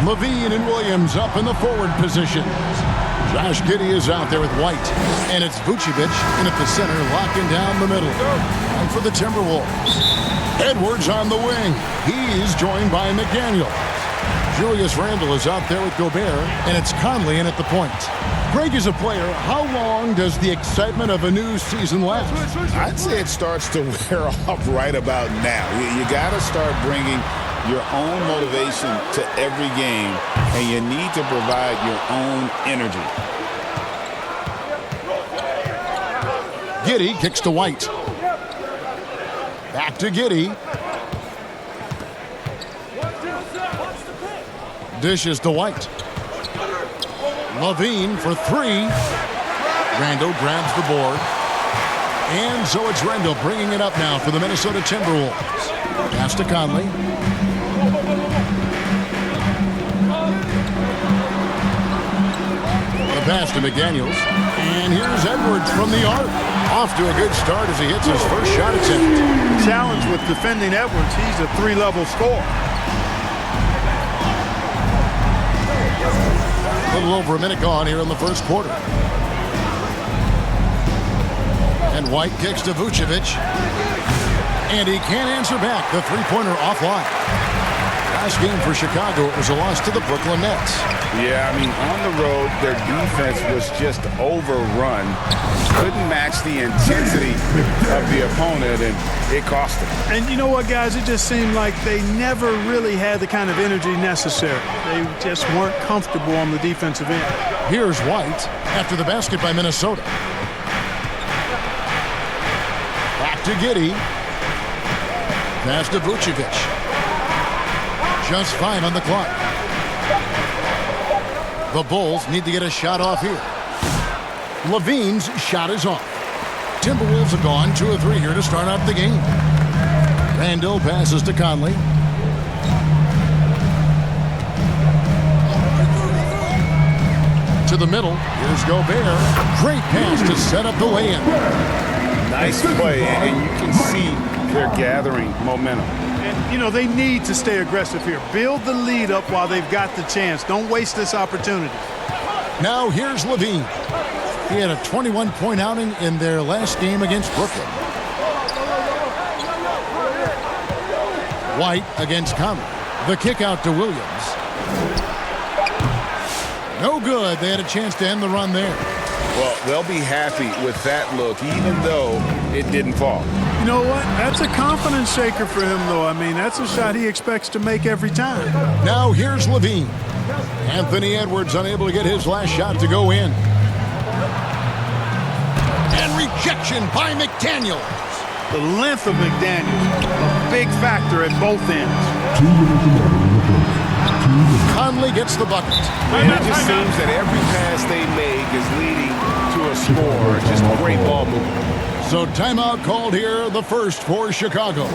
Levine and Williams up in the forward position. Josh Giddey is out there with White. And it's Vucevic in at the center, locking down the middle. And for the Timberwolves, Edwards on the wing. He's joined by McDaniel. Julius Randle is out there with Gobert, and it's Conley in at the point. Greg, is a player, how long does the excitement of a new season last? I'd say it starts to wear off right about now. You got to start bringing your own motivation to every game, and you need to provide your own energy. Giddey kicks to White. Back to Giddey. Dishes to White. Levine for three. Randle grabs the board. And so it's Randle bringing it up now for the Minnesota Timberwolves. Pass to Conley. The pass to McDaniels. And here's Edwards from the arc. Off to a good start as he hits his first shot attempt. Challenge with defending Edwards. He's a three-level scorer. A little over a minute gone here in the first quarter. And White kicks to Vucevic. And he can't answer back. The three-pointer offline. Last game for Chicago, it was a loss to the Brooklyn Nets. Yeah, I mean, on the road, their defense was just overrun. Couldn't match the intensity of the opponent, and it cost them. And you know what, guys? It just seemed like they never really had the kind of energy necessary. They just weren't comfortable on the defensive end. Here's White after the basket by Minnesota. Back to Giddey. Pass to Vucevic. Just 5 on the clock. The Bulls need to get a shot off here. Levine's shot is off. Timberwolves have gone 2 of 3 here to start out the game. Randle passes to Conley. To the middle. Here's Gobert. Great pass to set up the lay-in. Nice play, and you can see they're gathering momentum. And, you know, they need to stay aggressive here. Build the lead up while they've got the chance. Don't waste this opportunity. Now here's Levine. He had a 21-point outing in their last game against Brooklyn. White against Conley. The kick out to Williams. No good. They had a chance to end the run there. Well, they'll be happy with that look, even though it didn't fall. You know what? That's a confidence shaker for him, though. I mean, that's a shot he expects to make every time. Now here's Levine. Anthony Edwards unable to get his last shot to go in. And rejection by McDaniels. The length of McDaniels, a big factor at both ends. Conley gets the bucket. And it just seems that every pass they make is leading to a score. Just great ball movement. So timeout called here, the first for Chicago.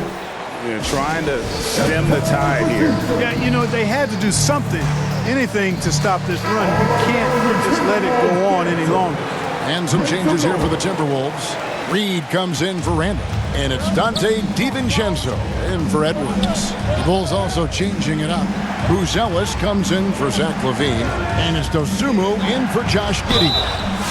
Trying to stem the tide here. Yeah, you know, they had to do something, anything to stop this run. You can't just let it go on any longer. And some changes here for the Timberwolves. Reed comes in for Randle. And it's Dante DiVincenzo in for Edwards. The Bulls also changing it up. Buzelis comes in for Zach LaVine. And it's Dosunmu in for Josh Giddey.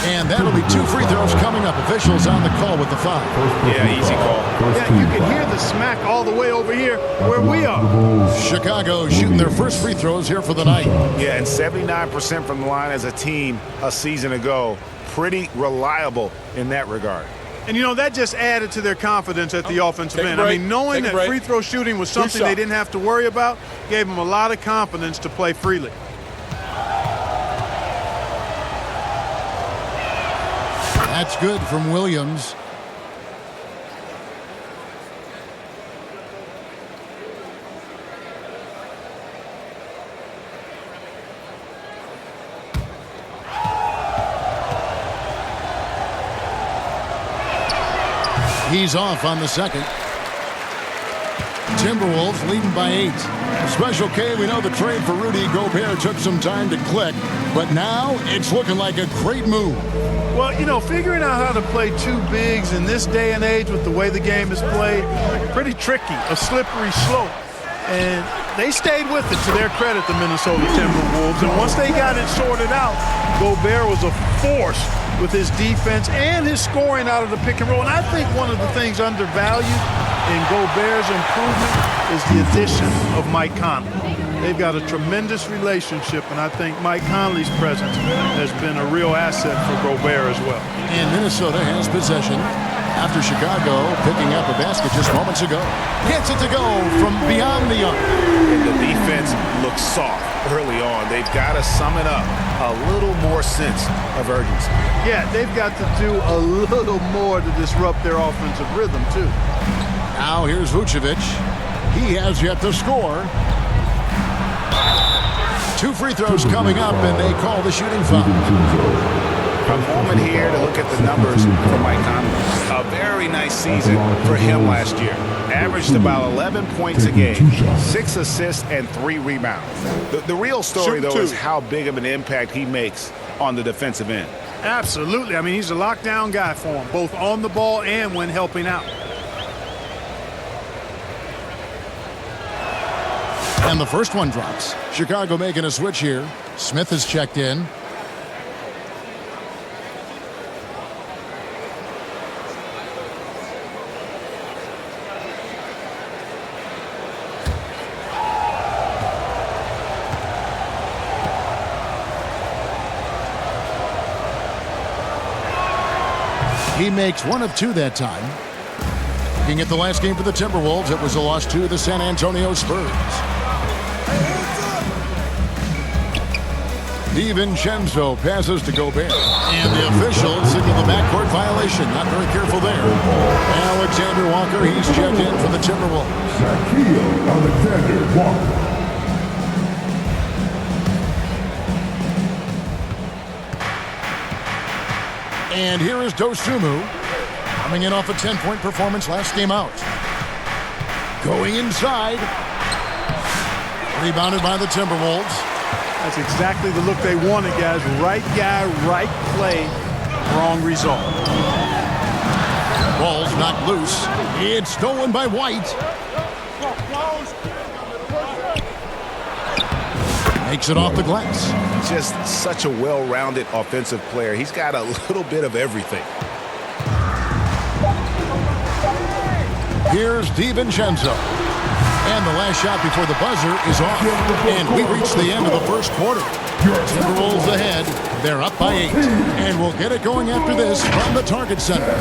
And that'll be 2 free throws coming up. Officials on the call with the foul. Yeah, easy call. Yeah, you can hear the smack all the way over here where we are. Chicago shooting their first free throws here for the night. Yeah, and 79% from the line as a team a season ago. Pretty reliable in that regard. And, you know, that just added to their confidence at the offensive end. I mean, knowing that free throw shooting was something they didn't have to worry about gave them a lot of confidence to play freely. That's good from Williams. He's off on the second. Timberwolves leading by 8. Special K, we know the trade for Rudy Gobert took some time to click, but now it's looking like a great move. Well, you know, figuring out how to play 2 bigs in this day and age with the way the game is played, pretty tricky, a slippery slope. And they stayed with it, to their credit, the Minnesota Timberwolves. And once they got it sorted out, Gobert was a force with his defense and his scoring out of the pick and roll. And I think one of the things undervalued in Gobert's improvement is the addition of Mike Conley. They've got a tremendous relationship, and I think Mike Conley's presence has been a real asset for Gobert as well. And Minnesota has possession after Chicago picking up a basket just moments ago. Gets it to go from beyond the arc. And the defense looks soft early on. They've got to sum it up. A little more sense of urgency. Yeah, they've got to do a little more to disrupt their offensive rhythm, too. Now here's Vucevic. He has yet to score. 2 free throws coming up, and they call the shooting foul. A moment here to look at the numbers for Mike Conley. A very nice season for him last year. Averaged about 11 points a game, 6 assists, and 3 rebounds. The real story, though, is how big of an impact he makes on the defensive end. Absolutely. I mean, he's a lockdown guy for him, both on the ball and when helping out. And the first one drops. Chicago making a switch here. Smith has checked in. He makes 1 of 2 that time. Looking at the last game for the Timberwolves, it was a loss to the San Antonio Spurs. DiVincenzo passes to Gobert. And the officials signal the backcourt violation. Not very careful there. Alexander Walker, he's checked in for the Timberwolves. Alexander Walker. And here is Dosunmu, coming in off a 10-point performance last game out. Going inside. Rebounded by the Timberwolves. That's exactly the look they wanted, guys. Right guy, right play, wrong result. Ball's knocked loose. It's stolen by White. Makes it off the glass. Just such a well-rounded offensive player. He's got a little bit of everything. Here's DiVincenzo. And the last shot before the buzzer is off. And we reach the end of the first quarter. Timberwolves ahead. They're up by 8. And we'll get it going after this from the Target Center.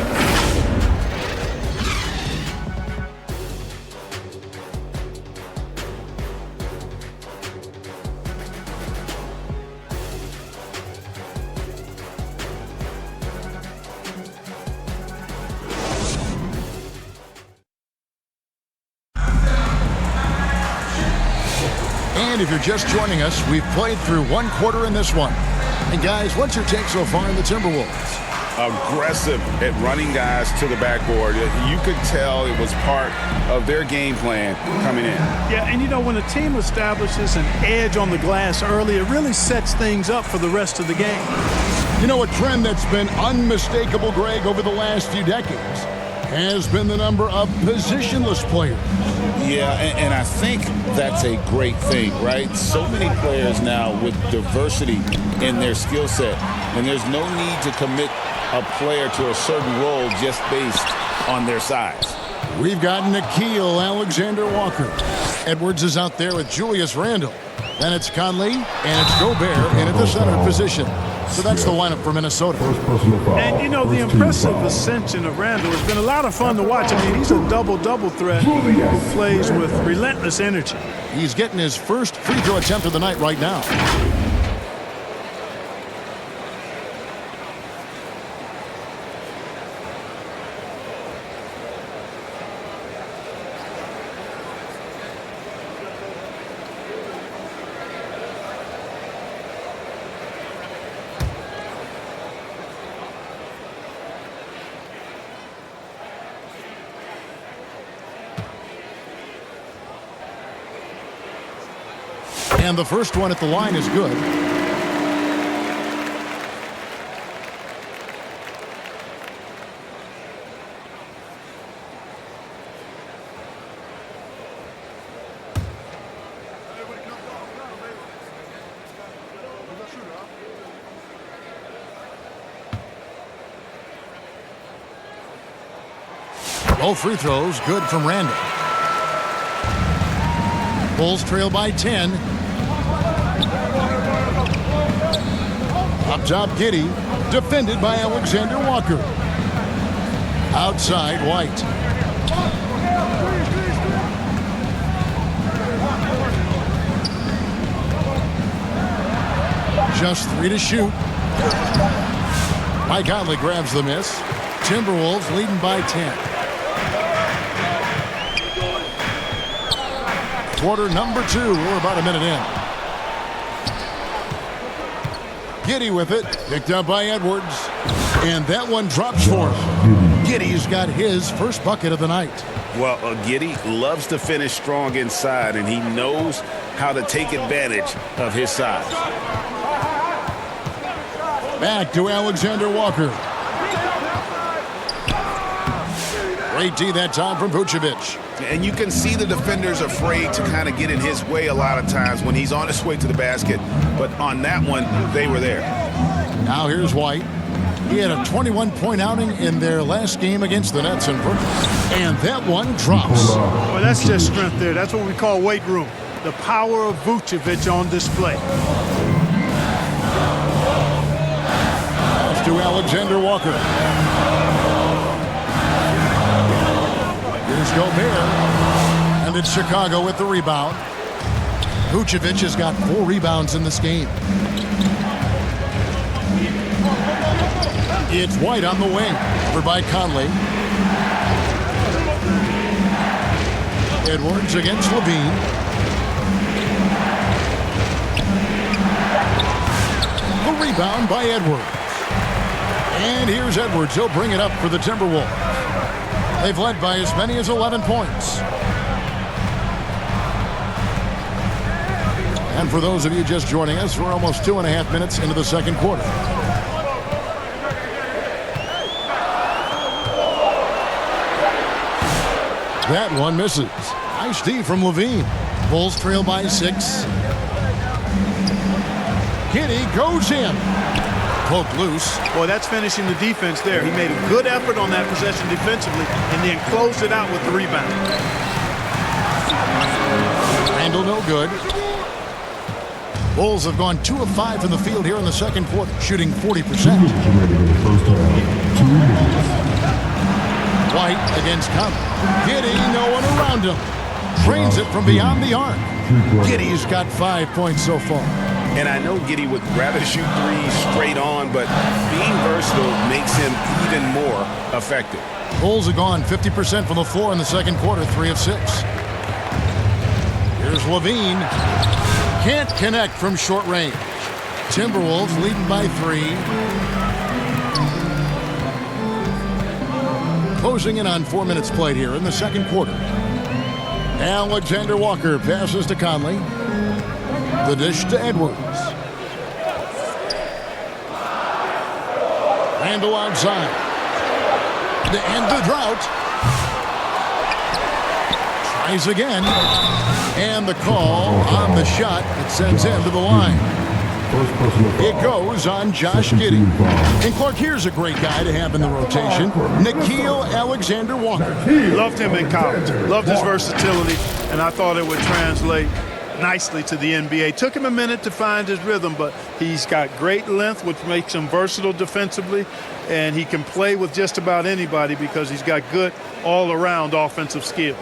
And if you're just joining us, we've played through 1 quarter in this one. And guys, what's your take so far in the Timberwolves? Aggressive at running guys to the backboard. You could tell it was part of their game plan coming in. Yeah, and you know, when a team establishes an edge on the glass early, it really sets things up for the rest of the game. You know, a trend that's been unmistakable, Greg, over the last few decades has been the number of positionless players. Yeah, and I think that's a great thing, right? So many players now with diversity in their skill set, and there's no need to commit a player to a certain role just based on their size. We've got Nickeil Alexander-Walker. Edwards is out there with Julius Randle. Then it's Conley, and it's Gobert in at the center position. So that's the lineup for Minnesota. And, you know, the impressive ascension of Randle has been a lot of fun to watch. I mean, he's a double-double threat who plays with relentless energy. He's getting his first free throw attempt of the night right now. And the first one at the line is good. Both free throws good from Randall. Bulls trail by 10. Up top, Giddey, defended by Alexander Walker. Outside, White. Just 3 to shoot. Mike Conley grabs the miss. Timberwolves leading by 10. Quarter number 2. We're about a minute in. Giddey with it. Picked up by Edwards. And that one drops for him. Giddey's got his first bucket of the night. Well, Giddey loves to finish strong inside, and he knows how to take advantage of his size. Back to Alexander Walker. Great D that time from Vucevic. And you can see the defenders afraid to kind of get in his way a lot of times when he's on his way to the basket. But on that one, they were there. Now here's White. He had a 21-point outing in their last game against the Nets in Brooklyn. And that one drops. Well, that's just strength there. That's what we call weight room. The power of Vucevic on display. To Alexander Walker. Here's Gobert. And it's Chicago with the rebound. Vucevic has got 4 rebounds in this game. It's White on the wing. Covered by Conley. Edwards against Levine. The rebound by Edwards. And here's Edwards. He'll bring it up for the Timberwolves. They've led by as many as 11 points. And for those of you just joining us, we're almost 2.5 minutes into the second quarter. That one misses. Nice D from Levine. Bulls trail by 6. Giddey goes in. Poke loose. Boy, that's finishing the defense there. He made a good effort on that possession defensively and then closed it out with the rebound. Randall no good. Bulls have gone 2 of 5 from the field here in the second quarter, shooting 40%. White against Conley. Giddey, no one around him. Drains it from beyond the arc. Giddey's got 5 points so far. And I know Giddey would rather shoot threes straight on, but being versatile makes him even more effective. Bulls have gone 50% from the floor in the second quarter, 3 of 6. Here's Levine. Can't connect from short range. Timberwolves leading by 3. Closing in on 4 minutes played here in the second quarter. Alexander Walker passes to Conley. The dish to Edwards. Randall outside. To end the drought. Tries again. And the call on the shot that sends him to the line. It goes on Josh Giddey. And Clark, here's a great guy to have in the rotation. Nickeil Alexander Walker. Loved him in college. Loved his versatility, and I thought it would translate nicely to the NBA. Took him a minute to find his rhythm, but he's got great length, which makes him versatile defensively, and he can play with just about anybody because he's got good all-around offensive skills.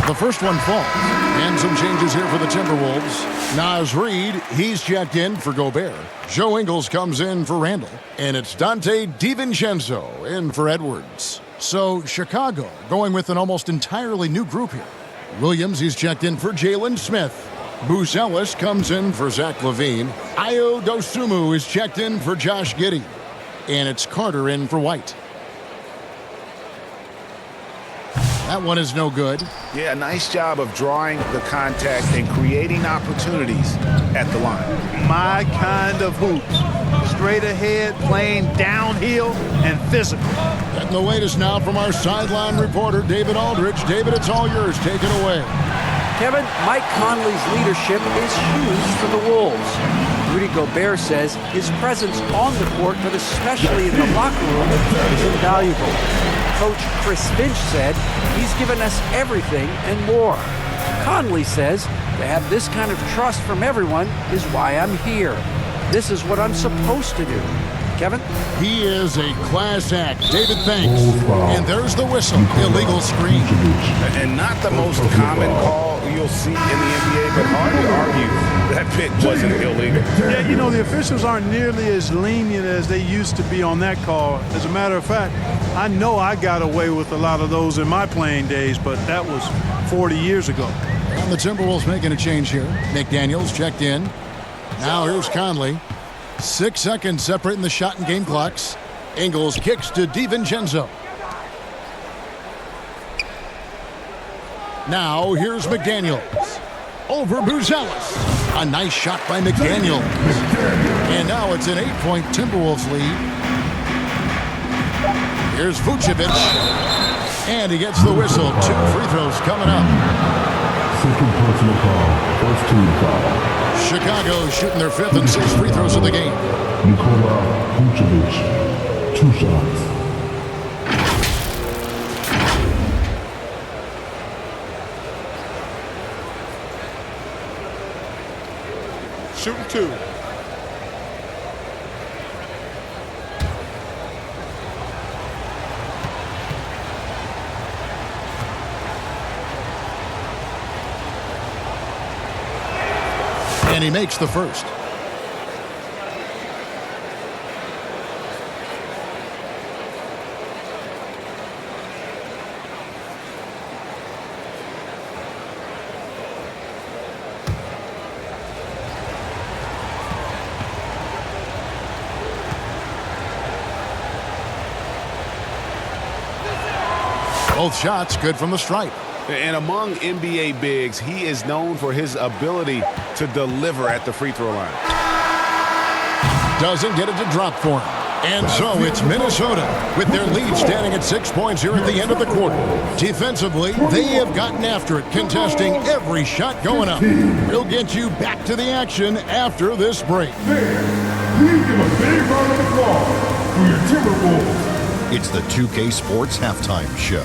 The first one falls. And some changes here for the Timberwolves. Naz Reid, he's checked in for Gobert. Joe Ingles comes in for Randall. And it's Dante DiVincenzo in for Edwards. So Chicago going with an almost entirely new group here. Williams, he's checked in for Jalen Smith. Booz Ellis comes in for Zach LaVine. Ayo Dosunmu is checked in for Josh Giddey. And it's Carter in for White. That one is no good. Yeah, nice job of drawing the contact and creating opportunities at the line. My kind of hoops. Straight ahead, playing downhill, and physical. And the latest now from our sideline reporter, David Aldridge. David, it's all yours. Take it away. Kevin, Mike Conley's leadership is huge for the Wolves. Rudy Gobert says his presence on the court, but especially in the locker room, is invaluable. Coach Chris Finch said he's given us everything and more. Conley says to have this kind of trust from everyone is why I'm here. This is what I'm supposed to do. Kevin? He is a class act. David, thanks. And there's the whistle. Illegal screen. And not the most common call you'll see in the NBA, but hard to argue that pick wasn't illegal. Yeah, you know, the officials aren't nearly as lenient as they used to be on that call. As a matter of fact, I know I got away with a lot of those in my playing days, but that was 40 years ago. And the Timberwolves making a change here. McDaniels checked in. Now here's Conley. 6 seconds separating the shot and game clocks. Ingles kicks to DiVincenzo. Now here's McDaniels. Over Buzelis. A nice shot by McDaniels. And now it's an 8-point Timberwolves lead. Here's Vucevic. And he gets the whistle. 2 free throws coming up. Second personal foul. First team foul. Chicago shooting their 5th and 6th free throws of the game. Nikola Vucevic. 2 shots. Shooting 2. And he makes the first. Both shots good from the stripe. And among NBA bigs, he is known for his ability to deliver at the free throw line. Doesn't get it to drop for him. And so it's Minnesota with their lead standing at 6 points here at the end of the quarter. Defensively, they have gotten after it, contesting every shot going up. We'll get you back to the action after this break. Please give a big round of applause for your Timberwolves. It's the 2K Sports Halftime Show.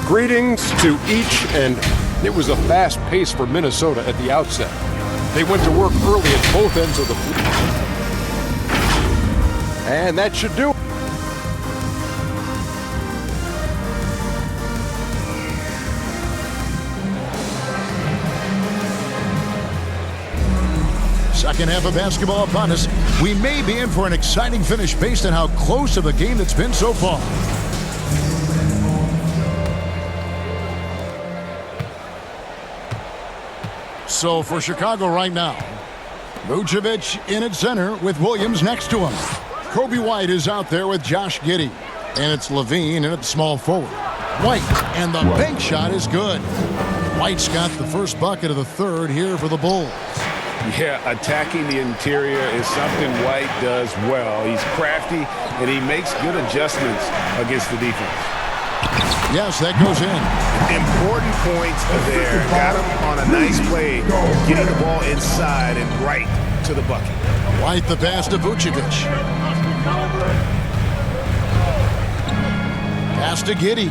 Greetings to each, and it was a fast pace for Minnesota at the outset. They went to work early at both ends of the floor. And that should do it. Second half of basketball upon us. We may be in for an exciting finish based on how close of a game it's been so far. So for Chicago right now, Vucevic in at center with Williams next to him. Kobe White is out there with Josh Giddey. And it's Levine in at the small forward. White, and the bank shot is good. White's got the first bucket of the third here for the Bulls. Yeah, attacking the interior is something White does well. He's crafty, and he makes good adjustments against the defense. Yes, that goes in. Important points there. Got him on a nice play, getting the ball inside and right to the bucket. White the pass to Vucevic. Pass to Giddey.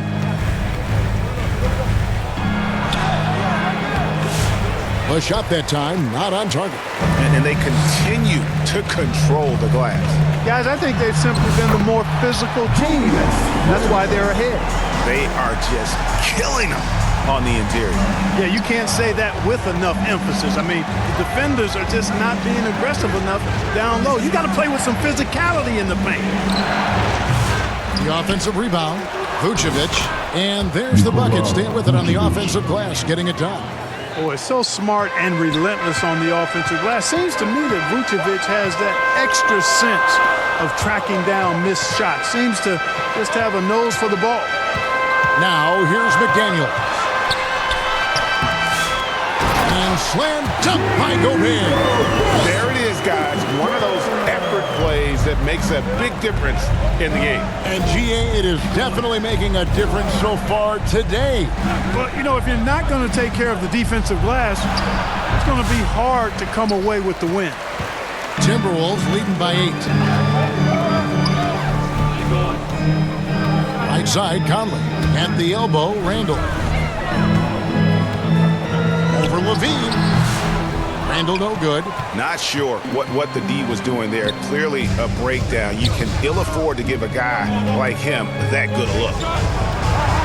A shot that time, not on target. And they continue to control the glass. Guys, I think they've simply been the more physical team. That's why they're ahead. They are just killing them on the interior. Yeah, you can't say that with enough emphasis. I mean, the defenders are just not being aggressive enough down low. You got to play with some physicality in the paint. The offensive rebound, Vucevic. And there's the bucket. Staying with it on the offensive glass, getting it done. Boy, so smart and relentless on the offensive glass. Seems to me that Vucevic has that extra sense of tracking down missed shots. Seems to just have a nose for the ball. Now here's McDaniel. And slam dunk by Gobert. There it is, guys. One of those effort plays that makes a big difference in the game. And GA, it is definitely making a difference so far today. But, you know, if you're not going to take care of the defensive glass, it's going to be hard to come away with the win. Timberwolves leading by 8. Right side, Conley. At the elbow, Randall. Over Levine. Randall no good. Not sure what the D was doing there. Clearly a breakdown. You can ill afford to give a guy like him that good a look.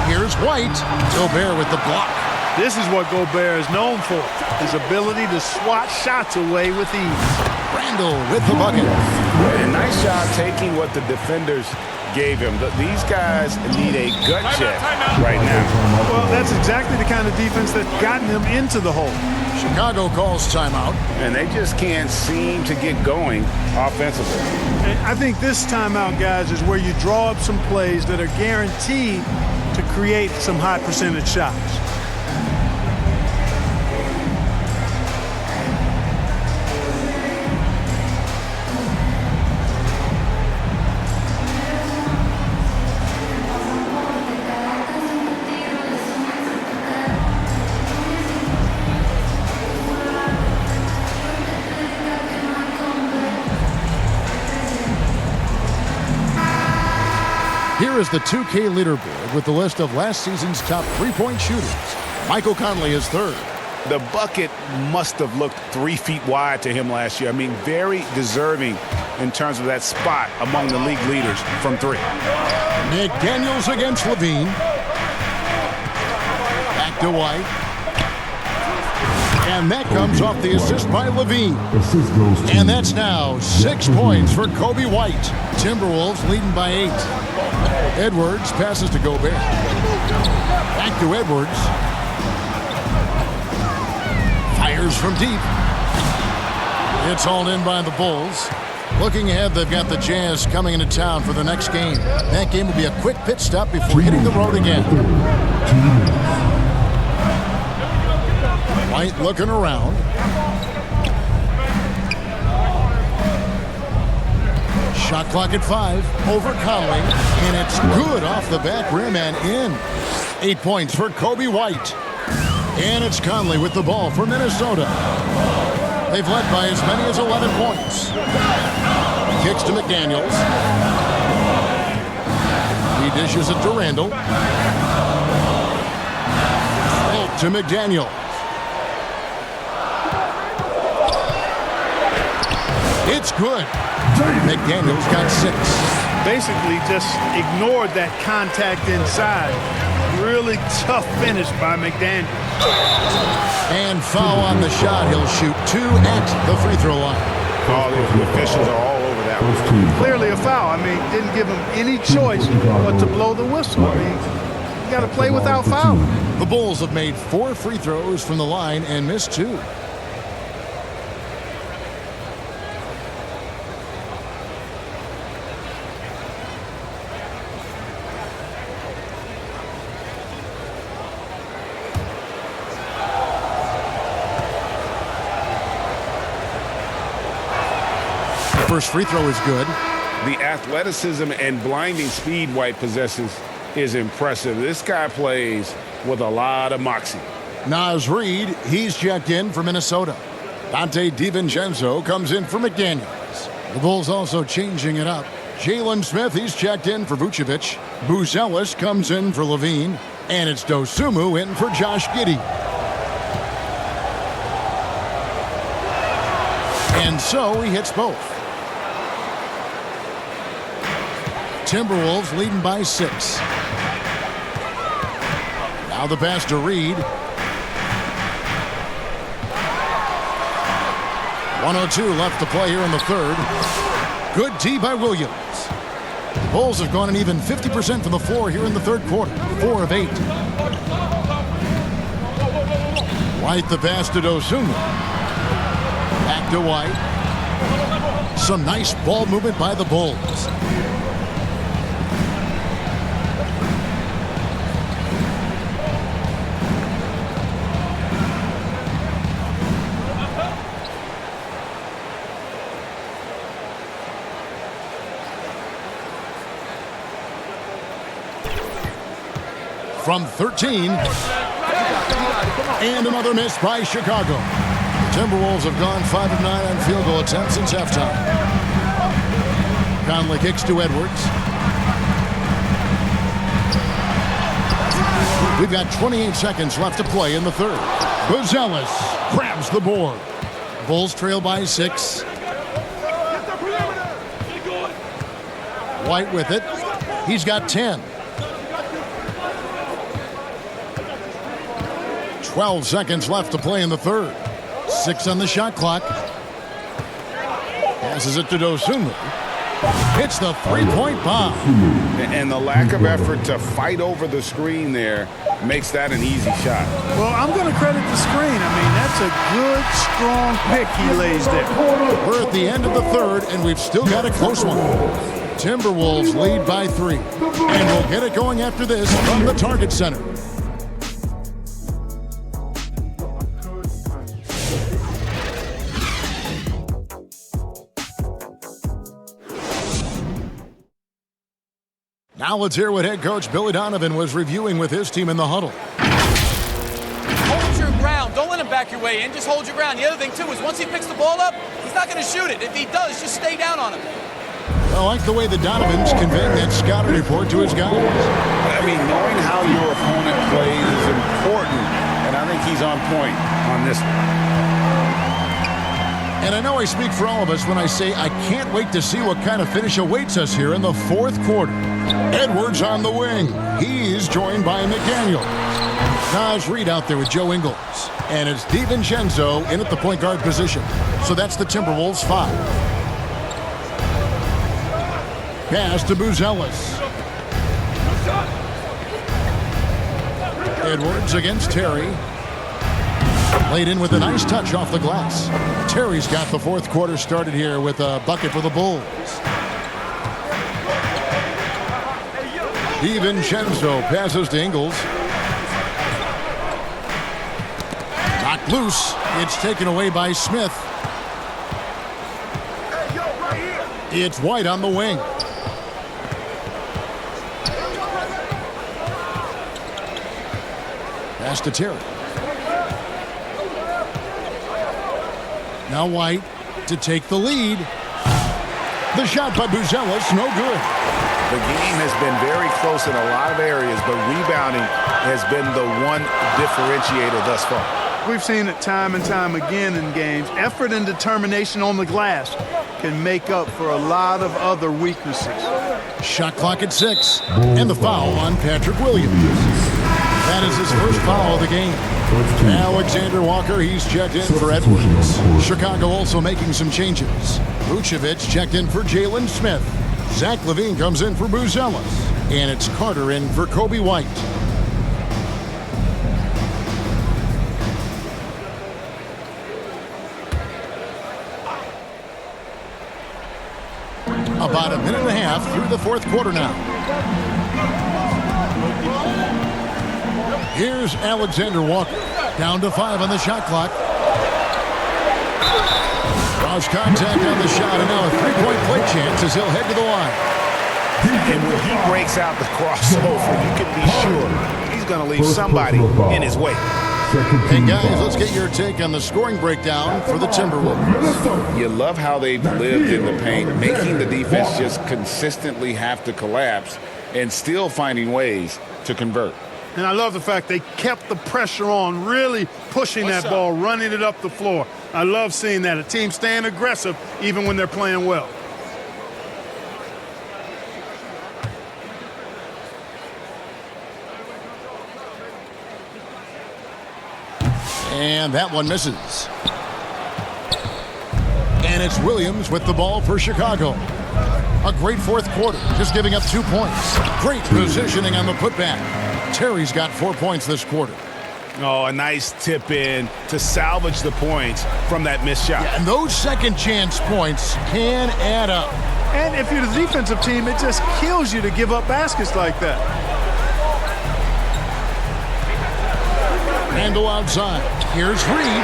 Here's White. Gobert with the block. This is what Gobert is known for, his ability to swat shots away with ease. Randall with the bucket. And nice job taking what the defenders gave him. These guys need a gut check right now. Well, that's exactly the kind of defense that's gotten them into the hole. Chicago calls timeout. And they just can't seem to get going offensively. And I think this timeout, guys, is where you draw up some plays that are guaranteed to create some high percentage shots. Here is the 2K leaderboard with the list of last season's top three-point shooters. Michael Conley is third. The bucket must have looked 3 feet wide to him last year. I mean, very deserving in terms of that spot among the league leaders from 3. McDaniels against Levine. Back to White. And that comes off the assist by Levine. And that's now 6 points for Kobe White. Timberwolves leading by 8. Edwards passes to Gobert. Back to Edwards. Fires from deep. It's hauled in by the Bulls. Looking ahead, they've got the Jazz coming into town for the next game. That game will be a quick pit stop before hitting the road again. White looking around. Shot clock at 5. Over Conley. And it's good off the back rim and in. 8 points for Kobe White. And it's Conley with the ball for Minnesota. They've led by as many as 11 points. Kicks to McDaniels. He dishes it to Randall. To McDaniels. It's good. McDaniels got 6. Basically just ignored that contact inside. Really tough finish by McDaniels. And foul on the shot. He'll shoot 2 at the free throw line. Oh, the officials are all over that one. Clearly a foul. I mean, didn't give him any choice but to blow the whistle. I mean, you got to play without fouling. The Bulls have made 4 free throws from the line and missed 2. First free throw is good. The athleticism and blinding speed White possesses is impressive. This guy plays with a lot of moxie. Naz Reid, he's checked in for Minnesota. Dante DiVincenzo comes in for McDaniels. The Bulls also changing it up. Jalen Smith, he's checked in for Vucevic. Buzelis comes in for Levine. And it's Dosunmu in for Josh Giddey. And so he hits both. Timberwolves leading by 6. Now the pass to Reed. 1:02 left to play here in the third. Good D by Williams. The Bulls have gone an even 50% from the floor here in the third quarter. 4 of 8. White the pass to Dosunmu. Back to White. Some nice ball movement by the Bulls. from 13. And another miss by Chicago. The Timberwolves have gone 5 of 9 on field goal attempts since halftime. Conley kicks to Edwards. We've got 28 seconds left to play in the third. Buzelis grabs the board. Bulls trail by 6. White with it. He's got 10. 12 seconds left to play in the third. 6 on the shot clock. Passes it to Dosunmu. Hits the three-point bomb. And the lack of effort to fight over the screen there makes that an easy shot. Well, I'm going to credit the screen. I mean, that's a good, strong pick he lays there. We're at the end of the third, and we've still got a close one. Timberwolves lead by 3. And we'll get it going after this from the Target Center. Now let's hear what head coach Billy Donovan was reviewing with his team in the huddle. Hold your ground. Don't let him back your way in. Just hold your ground. The other thing, too, is once he picks the ball up, he's not going to shoot it. If he does, just stay down on him. I like the way the Donovan's conveying that scouting report to his guys. I mean, knowing how your opponent plays is important, and I think he's on point on this one. And I know I speak for all of us when I say I can't wait to see what kind of finish awaits us here in the fourth quarter. Edwards on the wing. He's joined by McDaniel. Naz Reid out there with Joe Ingles. And it's DiVincenzo in at the point guard position. So that's the Timberwolves 5. Pass to Buzelis. Edwards against Terry. Laid in with a nice touch off the glass. Terry's got the fourth quarter started here with a bucket for the Bulls. DiVincenzo passes to Ingles. Knocked loose. It's taken away by Smith. It's White on the wing. Pass to Terry. Now White to take the lead. The shot by Buzelis, no good. The game has been very close in a lot of areas, but rebounding has been the one differentiator thus far. We've seen it time and time again in games. Effort and determination on the glass can make up for a lot of other weaknesses. Shot clock at 6. And the foul on Patrick Williams. That is his first foul of the game. Alexander Walker, he's checked in for Edwards. Chicago also making some changes. Vucevic checked in for Jalen Smith. Zach LaVine comes in for Buzelis. And it's Carter in for Kobe White. About a minute and a half through the fourth quarter now. Here's Alexander Walker. Down to 5 on the shot clock. Draws contact on the shot, and now a three-point play chance as he'll head to the line. And when he breaks out the crossover, you can be sure he's going to leave somebody in his way. Hey, guys, let's get your take on the scoring breakdown for the Timberwolves. You love how they've lived in the paint, making the defense just consistently have to collapse and still finding ways to convert. And I love the fact they kept the pressure on, really pushing that ball, running it up the floor. I love seeing that. A team staying aggressive even when they're playing well. And that one misses. And it's Williams with the ball for Chicago. A great fourth quarter, just giving up 2 points. Great positioning on the putback. Terry's got 4 points this quarter. Oh, a nice tip in to salvage the points from that missed shot. Yeah, and those second chance points can add up. And if you're the defensive team, it just kills you to give up baskets like that. Randall outside. Here's Reid.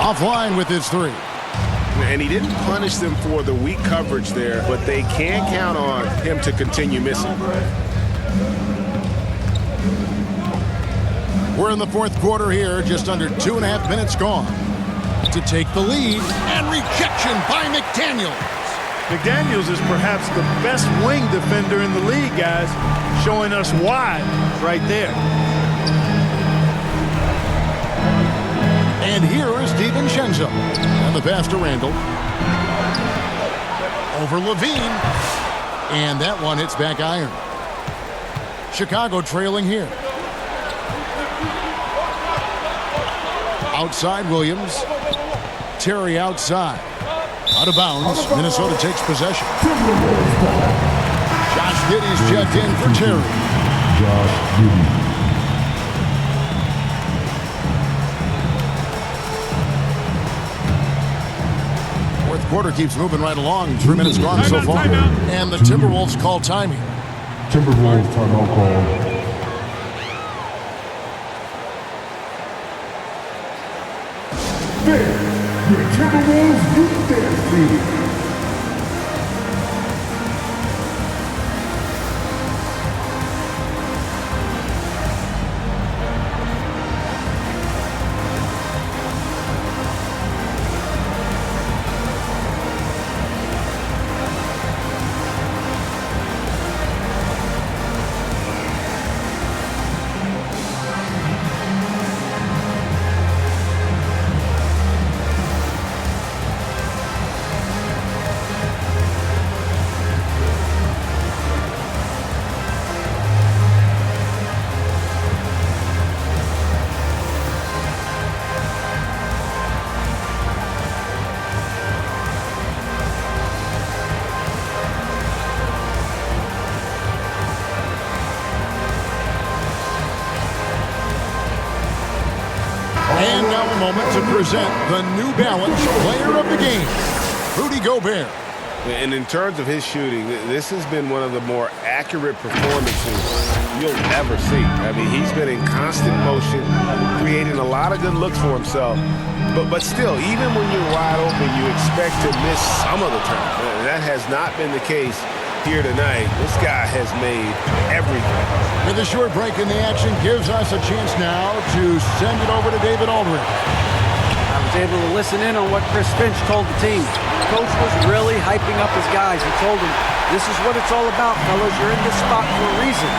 Offline with his 3. And he didn't punish them for the weak coverage there, but they can count on him to continue missing. We're in the fourth quarter here, just under 2.5 minutes gone. To take the lead, and rejection by McDaniels. McDaniels is perhaps the best wing defender in the league, guys, showing us why right there. And here is DiVincenzo. And the pass to Randall. Over Levine. And that one hits back iron. Chicago trailing here. Outside Williams. Terry outside. Out of bounds. Minnesota takes possession. Josh Giddey's checked in for Terry. Josh Giddey. Fourth quarter keeps moving right along. 3 minutes gone so far. And the Timberwolves call timing. Timberwolves timeout call. There, your Timberwolves youth dance team. And now a moment to present the New Balance Player of the Game, Rudy Gobert. And in terms of his shooting, this has been one of the more accurate performances you'll ever see. I mean, he's been in constant motion, creating a lot of good looks for himself. But still, even when you're wide open, you expect to miss some of the time. That has not been the case here tonight. This guy has made everything. With a short break in the action gives us a chance now to send it over to David Aldridge. I was able to listen in on what Chris Finch told the team. Coach was really hyping up his guys. He told them, this is what it's all about, fellas. You're in this spot for a reason.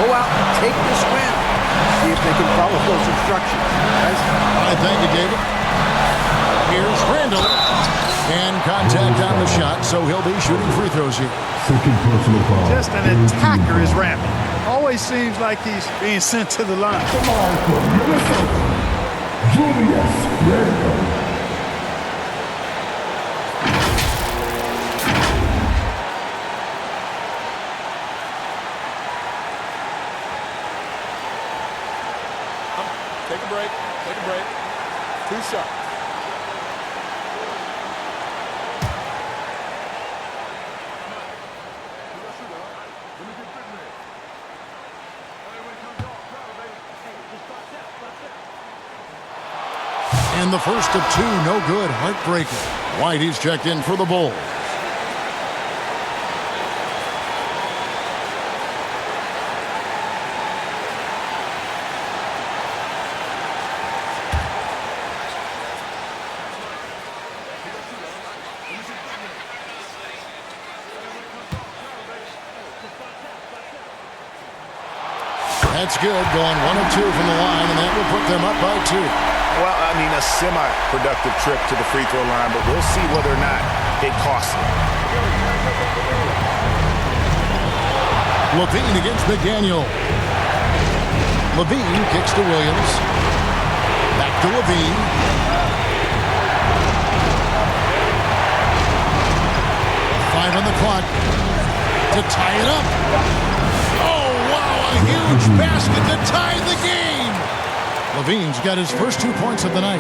Go out and take this win. See if they can follow those instructions. Guys? All right, thank you, David. Here's Randall. And contact on the shot, so he'll be shooting free throws here. Second personal foul. Just an attacker is rampant. Always seems like he's being sent to the line. Come on, from Minnesota, Julius Randle. Take a break. Take a break. 2 shots. And the first of 2, no good, heartbreaker. White, he's checked in for the Bulls. That's good, going 1 of 2 from the line, and that will put them up by 2. Well, I mean, a semi-productive trip to the free throw line, but we'll see whether or not it costs them. Levine against McDaniel. Levine kicks to Williams. Back to Levine. Five on the clock to tie it up. Oh, wow, a huge basket to tie the game. Levine's got his first 2 points of the night.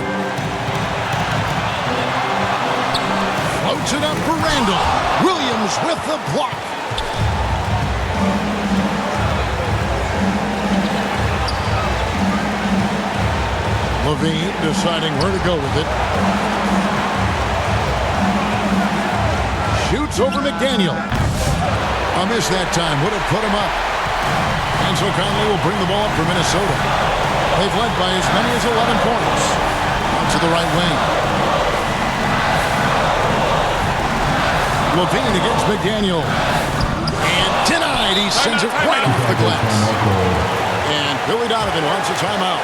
Floats it up for Randall. Williams with the block. Levine deciding where to go with it. Shoots over McDaniel. A miss that time. Would have put him up. And so Conley will bring the ball up for Minnesota. They've led by as many as 11 points. Out to the right wing. Levine against McDaniel. And denied. He sends it right off the glass. And Billy Donovan wants a timeout.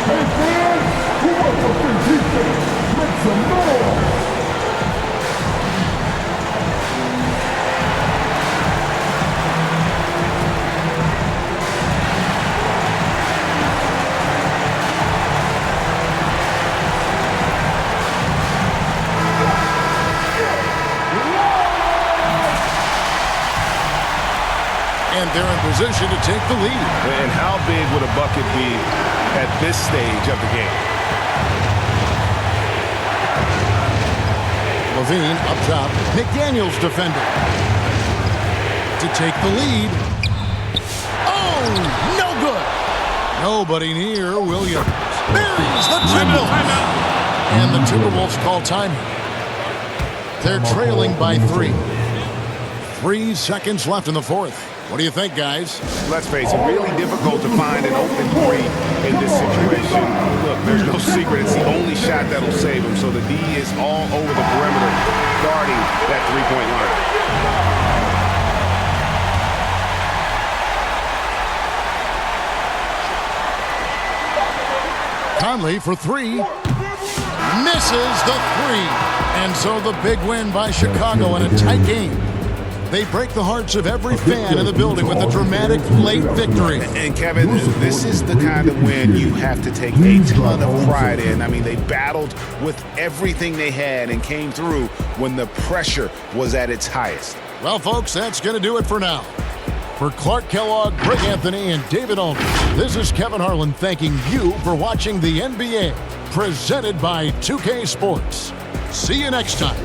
Hey fans, who wants a free t-shirt? Make some noise! And they're in position to take the lead. And how big would a bucket be at this stage of the game? Levine up top. McDaniel's defending. To take the lead. Oh, no good. Nobody near Williams. Buries the triple. And the Timberwolves call timing. They're trailing by 3. 3 seconds left in the fourth. What do you think, guys? Let's face it, really difficult to find an open three in this situation. Look, there's no secret. It's the only shot that'll save him. So the D is all over the perimeter, guarding that three-point line. Conley for 3. Misses the 3. And so the big win by Chicago in a tight game. They break the hearts of every fan in the building with a dramatic late victory. And Kevin, this is the kind of win you have to take a ton of pride in. I mean, they battled with everything they had and came through when the pressure was at its highest. Well, folks, that's going to do it for now. For Clark Kellogg, Greg Anthony, and David Aldridge, this is Kevin Harlan thanking you for watching the NBA, presented by 2K Sports. See you next time.